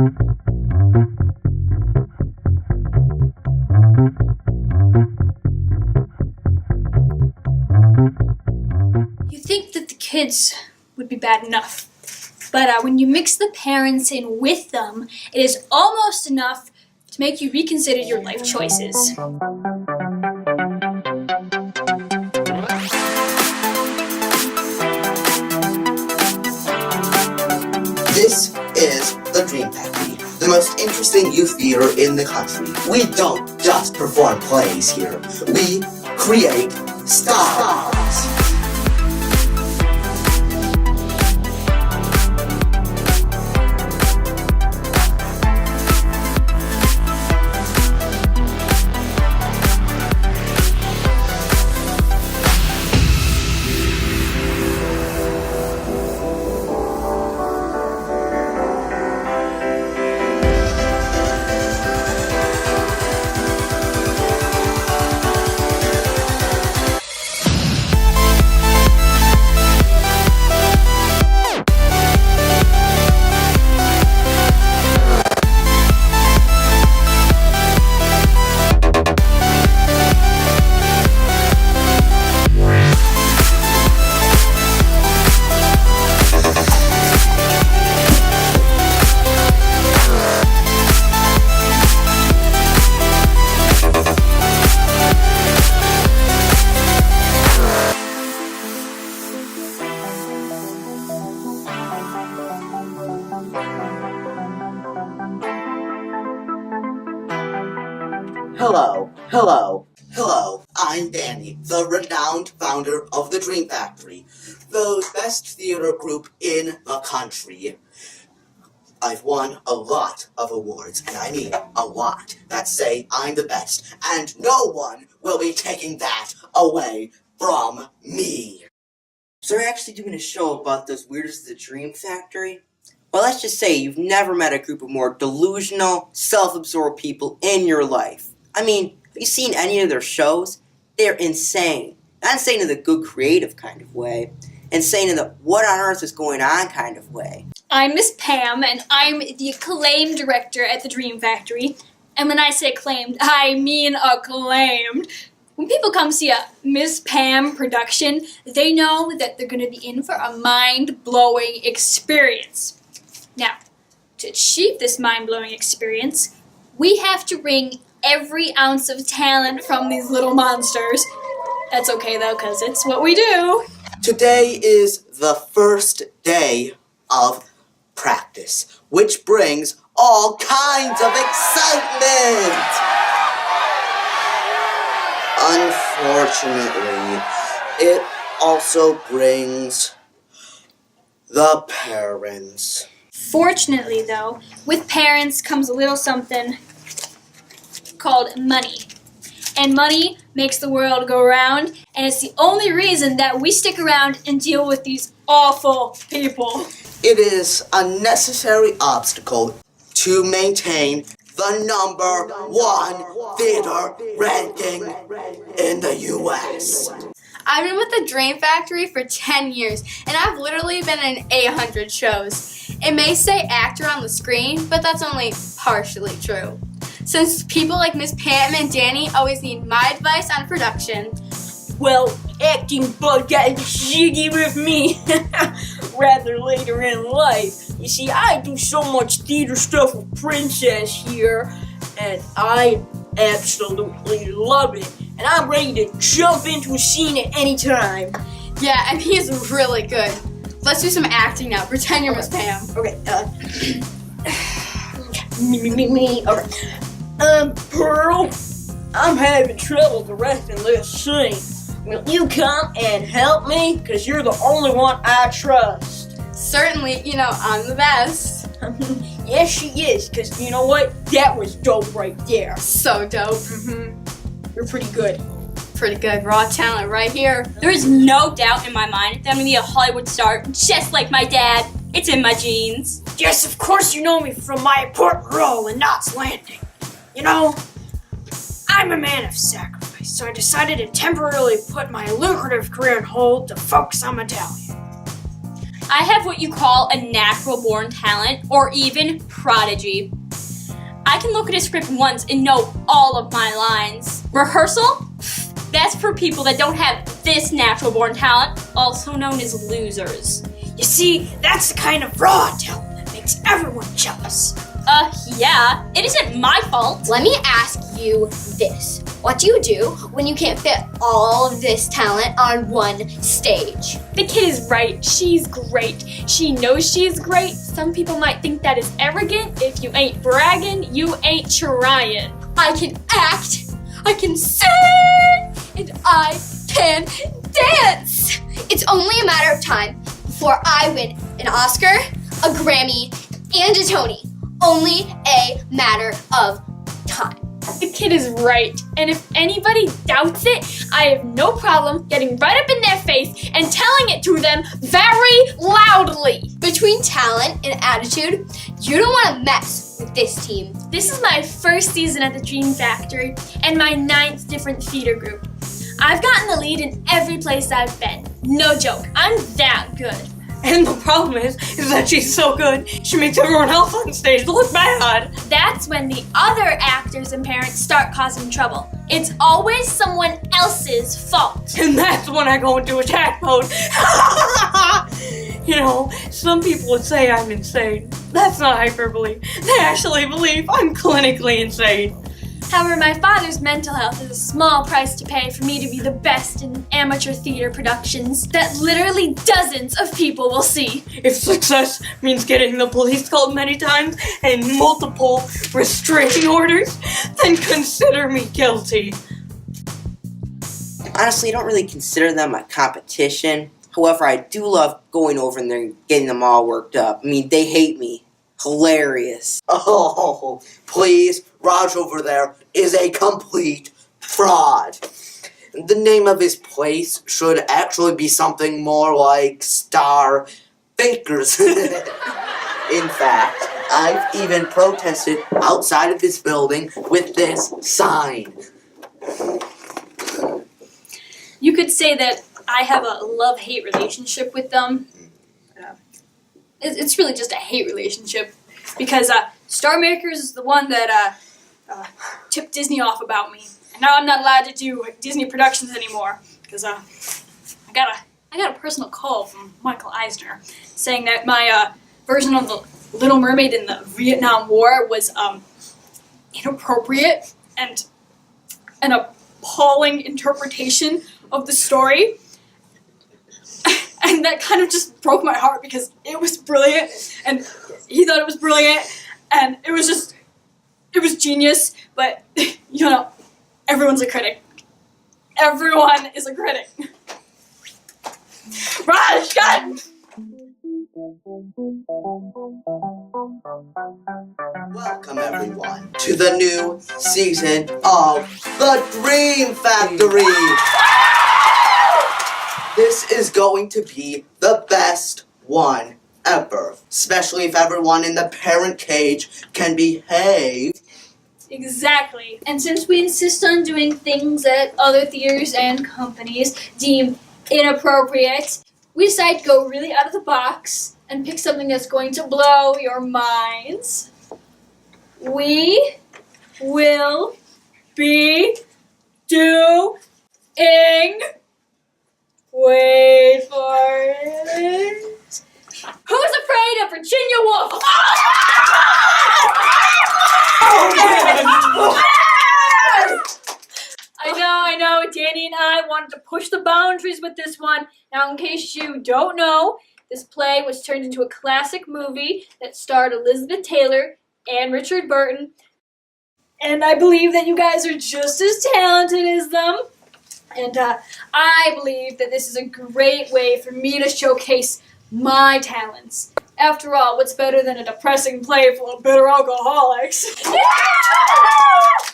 You think that the kids would be bad enough, but when you mix the parents in with them, it is almost enough to make you reconsider your life choices. This is the Dream Factory, the most interesting youth theater in the country. We don't just perform plays here, we create stars. Hello, I'm Danny, the renowned founder of the Dream Factory, the best theater group in the country. I've won a lot of awards, and I mean a lot, that say I'm the best, and no one will be taking that away from me. So you're actually doing a show about those weirdos at the Dream Factory? Well, let's just say you've never met a group of more delusional, self-absorbed people in your life. I mean, have you seen any of their shows? They're insane. Not insane in the good creative kind of way. Insane in the what on earth is going on kind of way. I'm Miss Pam, and I'm the acclaimed director at the Dream Factory. And when I say acclaimed, I mean acclaimed. When people come see a Miss Pam production, they know that they're going to be in for a mind-blowing experience. Now, to achieve this mind-blowing experience, we have to wring every ounce of talent from these little monsters. That's okay though, because it's what we do. Today is the first day of practice, which brings all kinds of excitement. Unfortunately, it also brings the parents. Fortunately though, with parents comes a little something called money. And money makes the world go round, and it's the only reason that we stick around and deal with these awful people. It is a necessary obstacle to maintain the #1 theater ranking in the U.S. I've been with the Dream Factory for 10 years, and I've literally been in 800 shows. It may say actor on the screen, but that's only partially true. Since people like Miss Pam and Danny always need my advice on production. Well, acting bug got jiggy with me rather later in life. You see, I do so much theater stuff with Princess here, and I absolutely love it. And I'm ready to jump into a scene at any time. Yeah, and he is really good. Let's do some acting now. Pretend you're Miss Pam. Okay, Okay. Pearl, I'm having trouble directing this scene. Will you come and help me? Because you're the only one I trust. Certainly, I'm the best. Yes, she is, because you know what? That was dope right there. So dope. You're pretty good. Pretty good. Raw talent right here. There is no doubt in my mind that I'm gonna be a Hollywood star just like my dad. It's in my genes. Yes, of course you know me from my important role in Knots Landing. You know, I'm a man of sacrifice, so I decided to temporarily put my lucrative career on hold to focus on medallion. I have what you call a natural born talent, or even prodigy. I can look at a script once and know all of my lines. Rehearsal? That's for people that don't have this natural born talent, also known as losers. You see, that's the kind of raw talent that makes everyone jealous. Yeah, it isn't my fault. Let me ask you this. What do you do when you can't fit all of this talent on one stage? The kid is right. She's great. She knows she's great. Some people might think that is arrogant. If you ain't bragging, you ain't trying. I can act, I can sing, and I can dance. It's only a matter of time before I win an Oscar, a Grammy, and a Tony. Only a matter of time. The kid is right. And if anybody doubts it, I have no problem getting right up in their face and telling it to them very loudly. Between talent and attitude, you don't want to mess with this team. This is my first season at the Dream Factory and my 9th different theater group. I've gotten the lead in every place I've been. No joke, I'm that good. And the problem is that she's so good, she makes everyone else on stage look bad. That's when the other actors and parents start causing trouble. It's always someone else's fault. And that's when I go into attack mode. You know, some people would say I'm insane. That's not hyperbole. They actually believe I'm clinically insane. However, my father's mental health is a small price to pay for me to be the best in amateur theater productions that literally dozens of people will see. If success means getting the police called many times and multiple restraining orders, then consider me guilty. Honestly, I don't really consider them a competition. However, I do love going over in there and getting them all worked up. I mean, they hate me. Hilarious. Oh, please, Raj over there is a complete fraud. The name of his place should actually be something more like Star Thinkers. In fact, I've even protested outside of this building with this sign. You could say that I have a love-hate relationship with them. It's really just a hate relationship because Star Makers is the one that tipped Disney off about me, and now I'm not allowed to do Disney productions anymore because I got a personal call from Michael Eisner saying that my version of the Little Mermaid in the Vietnam War was inappropriate and an appalling interpretation of the story. And that kind of just broke my heart because it was brilliant, and he thought it was brilliant, and it was genius, but, you know, everyone's a critic. Everyone is a critic. Raj, God! Welcome, everyone, to the new season of The Dream Factory! This is going to be the best one ever, especially if everyone in the parent cage can behave. Exactly. And since we insist on doing things that other theaters and companies deem inappropriate, we decided to go really out of the box and pick something that's going to blow your minds. We will be doing... Wait for it. Who's afraid of Virginia Woolf? I know. Danny and I wanted to push the boundaries with this one. Now, in case you don't know, this play was turned into a classic movie that starred Elizabeth Taylor and Richard Burton. And I believe that you guys are just as talented as them. And I believe that this is a great way for me to showcase my talents. After all, what's better than a depressing play full of bitter alcoholics? Yeah!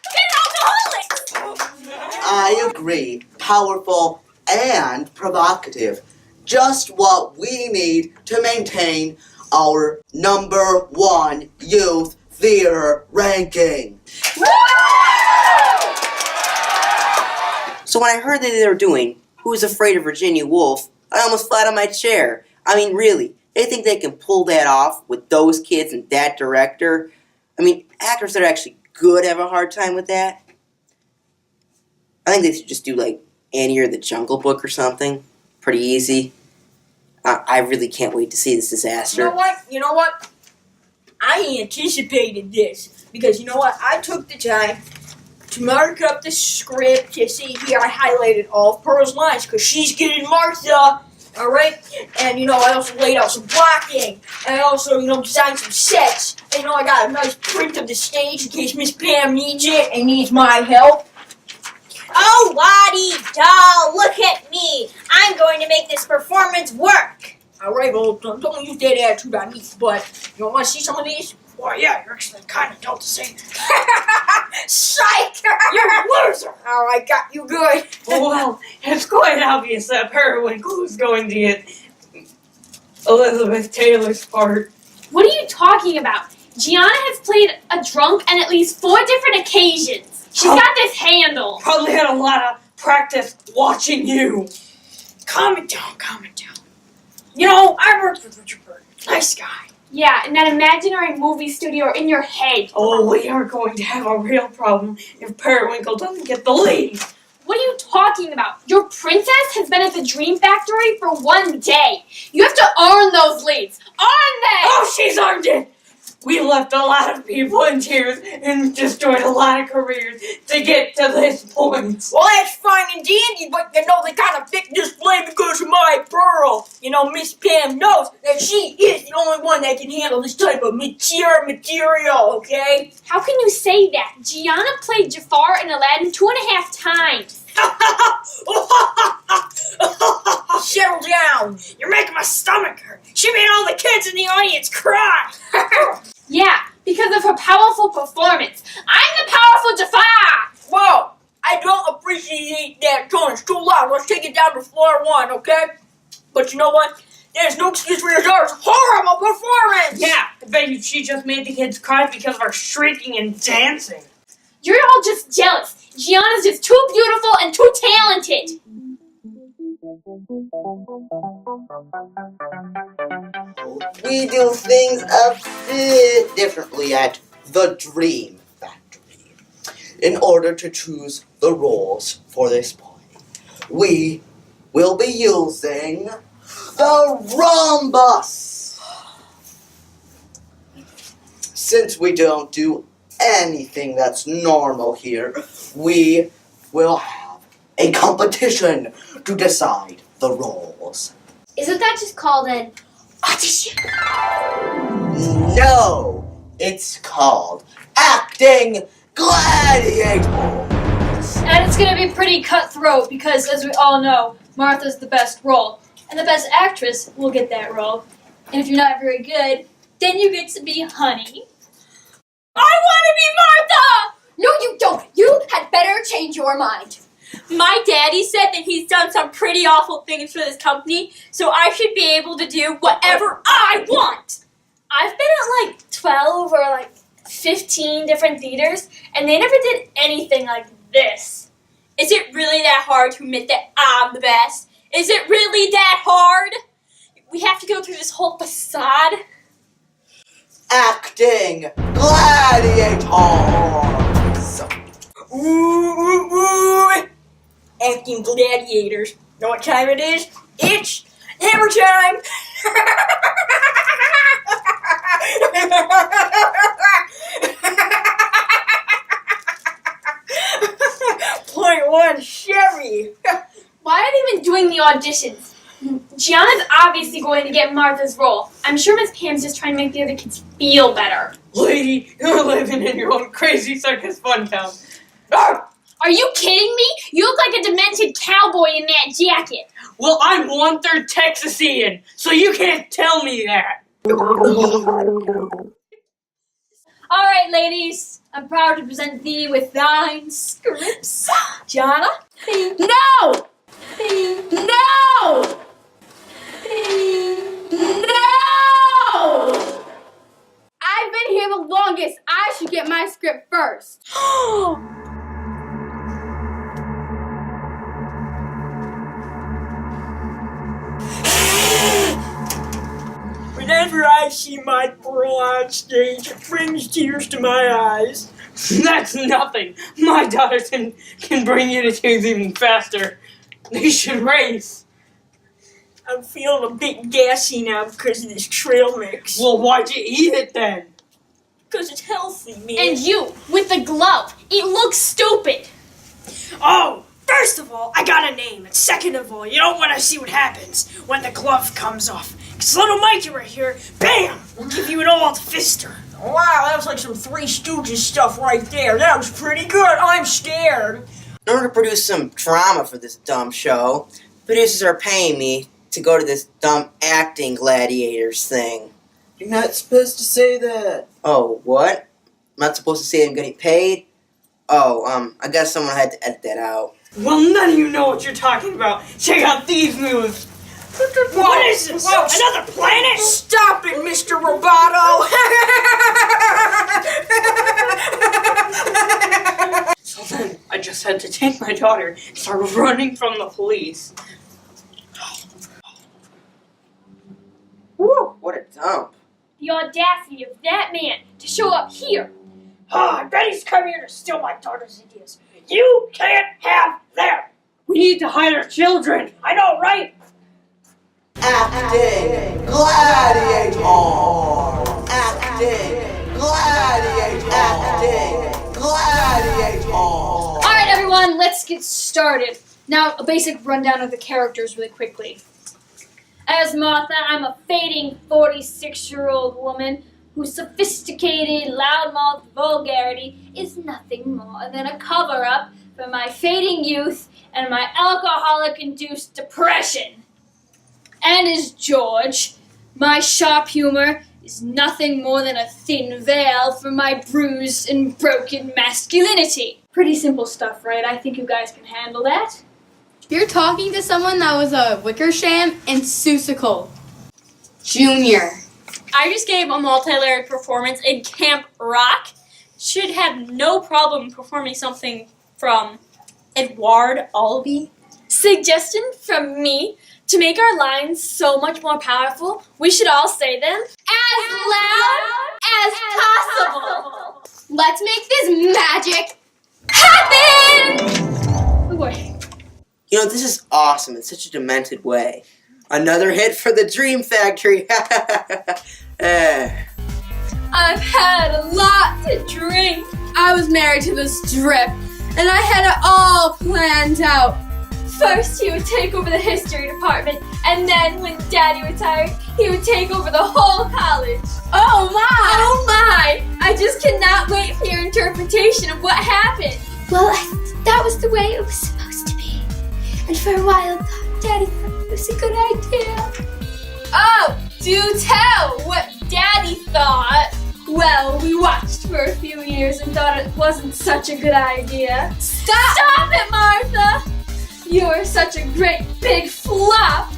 Bitter alcoholics! I agree. Powerful and provocative. Just what we need to maintain our #1 youth theater ranking. So when I heard that they were doing Who's Afraid of Virginia Woolf, I almost fell out of my chair. I mean, really, they think they can pull that off with those kids and that director. I mean, actors that are actually good have a hard time with that. I think they should just do like Annie or the Jungle Book or something. Pretty easy. I really can't wait to see this disaster. You know what? I anticipated this because you know what? I took the time to mark up the script. You see here, I highlighted all of Pearl's lines because she's getting Martha. All right, and you know I also laid out some blocking, and I also designed some sets. And I got a nice print of the stage in case Miss Pam needs it and needs my help. Oh, la-dee-da, look at me. I'm going to make this performance work. All right, well, don't use that attitude on me, but you want to see some of these? Well, yeah, you're actually kind of don't say. Psych! You're a loser! All right, got you good. Well, it's quite obvious that Periwinkle is going to get Elizabeth Taylor's part. What are you talking about? Gianna has played a drunk on at least 4 different occasions. She's got this handle. Probably had a lot of practice watching you. Calm it down. You know, I worked with Richard Burton. Nice guy. Yeah, in that imaginary movie studio in your head. Oh, we are going to have a real problem if Periwinkle doesn't get the lead. What are you talking about? Your princess has been at the Dream Factory for 1 day. You have to earn those leads. Earn them! Oh, she's earned it! We left a lot of people in tears and destroyed a lot of careers to get to this point. Well, that's fine and dandy, but you know, they gotta pick this flame because of my Pearl. You know, Miss Pam knows that she is the only one that can handle this type of material, okay? How can you say that? Gianna played Jafar in Aladdin 2.5 times. Settle down. You're making my stomach hurt. She made all the kids in the audience cry. Yeah, because of her powerful performance. I'm the powerful Jafar! Whoa, I don't appreciate that tone. It's too loud. Let's take it down to floor 1, okay? But you know what? There's no excuse for your daughter's horrible performance. Yeah, I bet you she just made the kids cry because of her shrieking and dancing. You're all just jealous. Gianna's just too beautiful and too talented. We do things a bit differently at the Dream Factory. In order to choose the roles for this play, we will be using the rhombus. Since we don't do anything that's normal here, we will have a competition to decide the roles. Isn't that just called an audition? No, it's called acting gladiator. And it's gonna be pretty cutthroat because, as we all know, Martha's the best role. And the best actress will get that role. And if you're not very good, then you get to be Honey. I want to be Martha! No, you don't. You had better change your mind. My daddy said that he's done some pretty awful things for this company, so I should be able to do whatever I want. I've been at like 12 or 15 different theaters, and they never did anything like this. Is it really that hard to admit that I'm the best? Is it really that hard? We have to go through this whole facade? Acting gladiators. Ooh. Acting gladiators. Know what time it is? It's hammer time! Point 1, Chevy! Why are they even doing the auditions? Gianna's obviously going to get Martha's role. I'm sure Miss Pam's just trying to make the other kids feel better. Lady, you're living in your own crazy circus fun town. Are you kidding me? You look like a demented cowboy in that jacket. Well, I'm 1/3 Texasian, so you can't tell me that. All right, ladies. I'm proud to present thee with thine scripts. Gianna? No! No! No! I've been here the longest. I should get my script first. Whenever I see my pro on stage, it brings tears to my eyes. That's nothing. My daughter can bring you to tears even faster. They should race. I'm feeling a bit gassy now because of this trail mix. Well, why'd you eat it then? Because it's healthy, man. And you, with the glove, it looks stupid. Oh, first of all, I got a name. And second of all, you don't want to see what happens when the glove comes off. Because little Mikey right here, bam, will give you an old fister. Wow, that was like some Three Stooges stuff right there. That was pretty good. I'm scared. In order to produce some drama for this dumb show, producers are paying me to go to this dumb acting gladiators thing. You're not supposed to say that. Oh, what? I'm not supposed to say I'm getting paid? Oh, I guess someone had to edit that out. Well, none of you know what you're talking about. Check out these moves. What is this? Whoa, Another planet? Stop it, Mr. Roboto! So then, I just had to take my daughter and start running from the police. Woo, what a dump. The audacity of that man to show up here. Oh, I bet he's come here to steal my daughter's ideas. You can't have that. We need to hide our children. I know, right? Acting gladiator. Acting gladiator. Acting gladiator. All right, everyone, let's get started. Now, a basic rundown of the characters really quickly. As Martha, I'm a fading 46-year-old woman whose sophisticated, loudmouth vulgarity is nothing more than a cover-up for my fading youth and my alcoholic-induced depression. And as George, my sharp humor is nothing more than a thin veil for my bruised and broken masculinity. Pretty simple stuff, right? I think you guys can handle that. You're talking to someone that was a Wickersham and Seussical Junior. I just gave a multi-layered performance in Camp Rock. Should have no problem performing something from Edward Albee. Suggestion from me: to make our lines so much more powerful, we should all say them As loud as possible. Let's make this magic happen! Oh boy. You know, this is awesome in such a demented way. Another hit for the Dream Factory. I've had a lot to drink. I was married to the strip, and I had it all planned out. First, he would take over the history department, and then when Daddy retired, he would take over the whole college. Oh my! Oh my! I just cannot wait for your interpretation of what happened. Well, that was the way it was supposed to be. And for a while, Daddy thought it was a good idea. Oh, do tell what Daddy thought. Well, we watched for a few years and thought it wasn't such a good idea. Stop it, Martha! You're such a great big flop.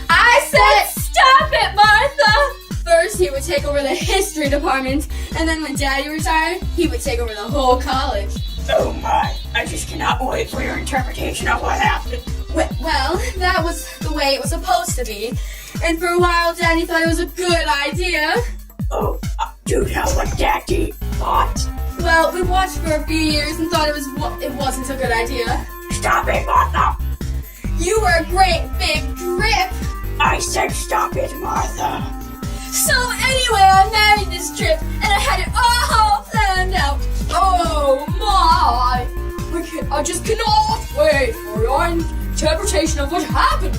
I said Stop it, Martha! first he would take over the history department, and then when Daddy retired, he would take over the whole college. Oh my, I just cannot wait for your interpretation of what happened. Well, that was the way it was supposed to be. And for a while, Daddy thought it was a good idea. Oh, do tell what Daddy thought. Well, we watched for a few years and thought it wasn't a good idea. Stop it, Martha. You were a great big drip. I said stop it, Martha. So anyway, I married this trip, and I had it all planned out. Oh my! I just cannot wait for your interpretation of what happened.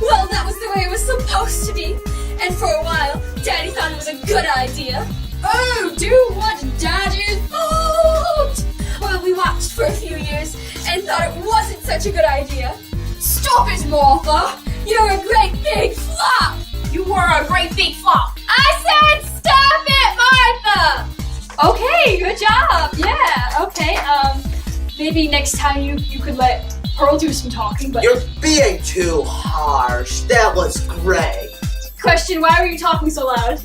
Well, that was the way it was supposed to be. And for a while, Daddy thought it was a good idea. Oh, do what Daddy thought! Well, we watched for a few years and thought it wasn't such a good idea. Stop it, Martha! You're a great big flop! You were a great big flop. I said stop it, Martha! Okay, good job. Yeah, okay. Maybe next time you could let Pearl do some talking, but... You're being too harsh. That was great. Question, why were you talking so loud?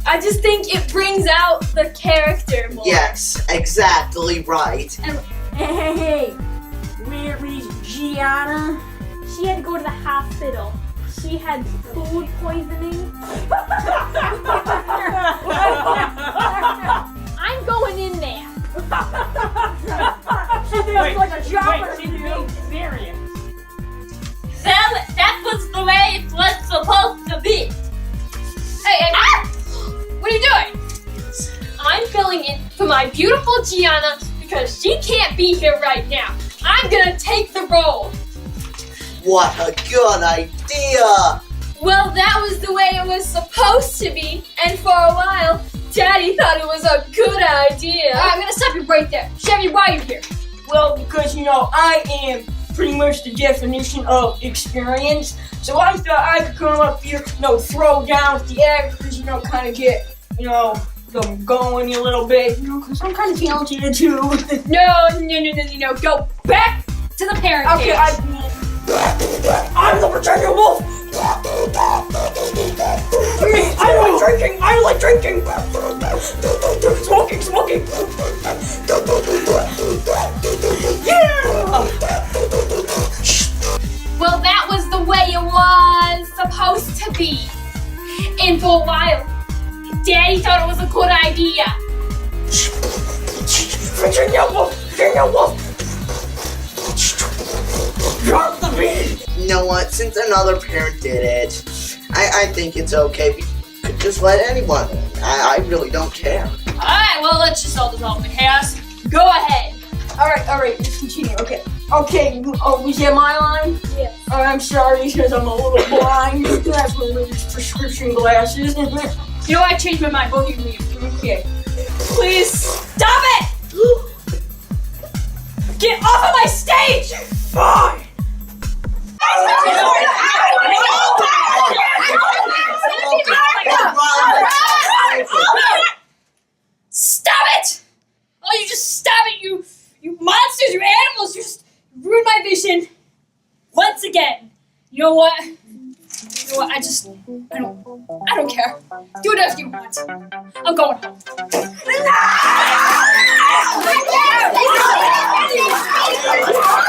I just think it brings out the character more. Yes, exactly right. Hey, where is Gianna? She had to go to the hospital. she had food poisoning. I'm going in there. She feels like a jobber. She feels serious. Well, that was the way it was supposed to be. Hey, what are you doing? I'm filling in for my beautiful Gianna because she can't be here right now. I'm gonna take the role. What a good idea! Well, that was the way it was supposed to be, and for a while, Daddy thought it was a good idea. I'm gonna stop you right there. Chevy, why are you here? Well, because, I am pretty much the definition of experience. So I thought I could come up here, throw down with the actors, kind of get, them going a little bit, because I'm kind of talented too. No. Go back to the parent Okay, cage. I'm the Virginia Wolf! I like drinking! Smoking! Yeah! Well, that was the way it was supposed to be. And for a while, Daddy thought it was a good idea. Virginia Wolf! Drop the beat! You know what? Since another parent did it, I think it's okay. We could just let anyone in. I really don't care. Alright, well, let's just all dissolve the chaos. Go ahead. Alright, let's continue. Okay, was that my line? Yeah. I'm sorry, because I'm a little blind. That's one of these prescription glasses. You know, I changed my mind. Both of you leave. Okay. Please stop it! Get off of my stage! Fine! Stop it! Oh, you just stop it, you monsters, you animals, you just ruined my vision. Once again. You know what? I don't care. Do whatever you want. I'm going home. No!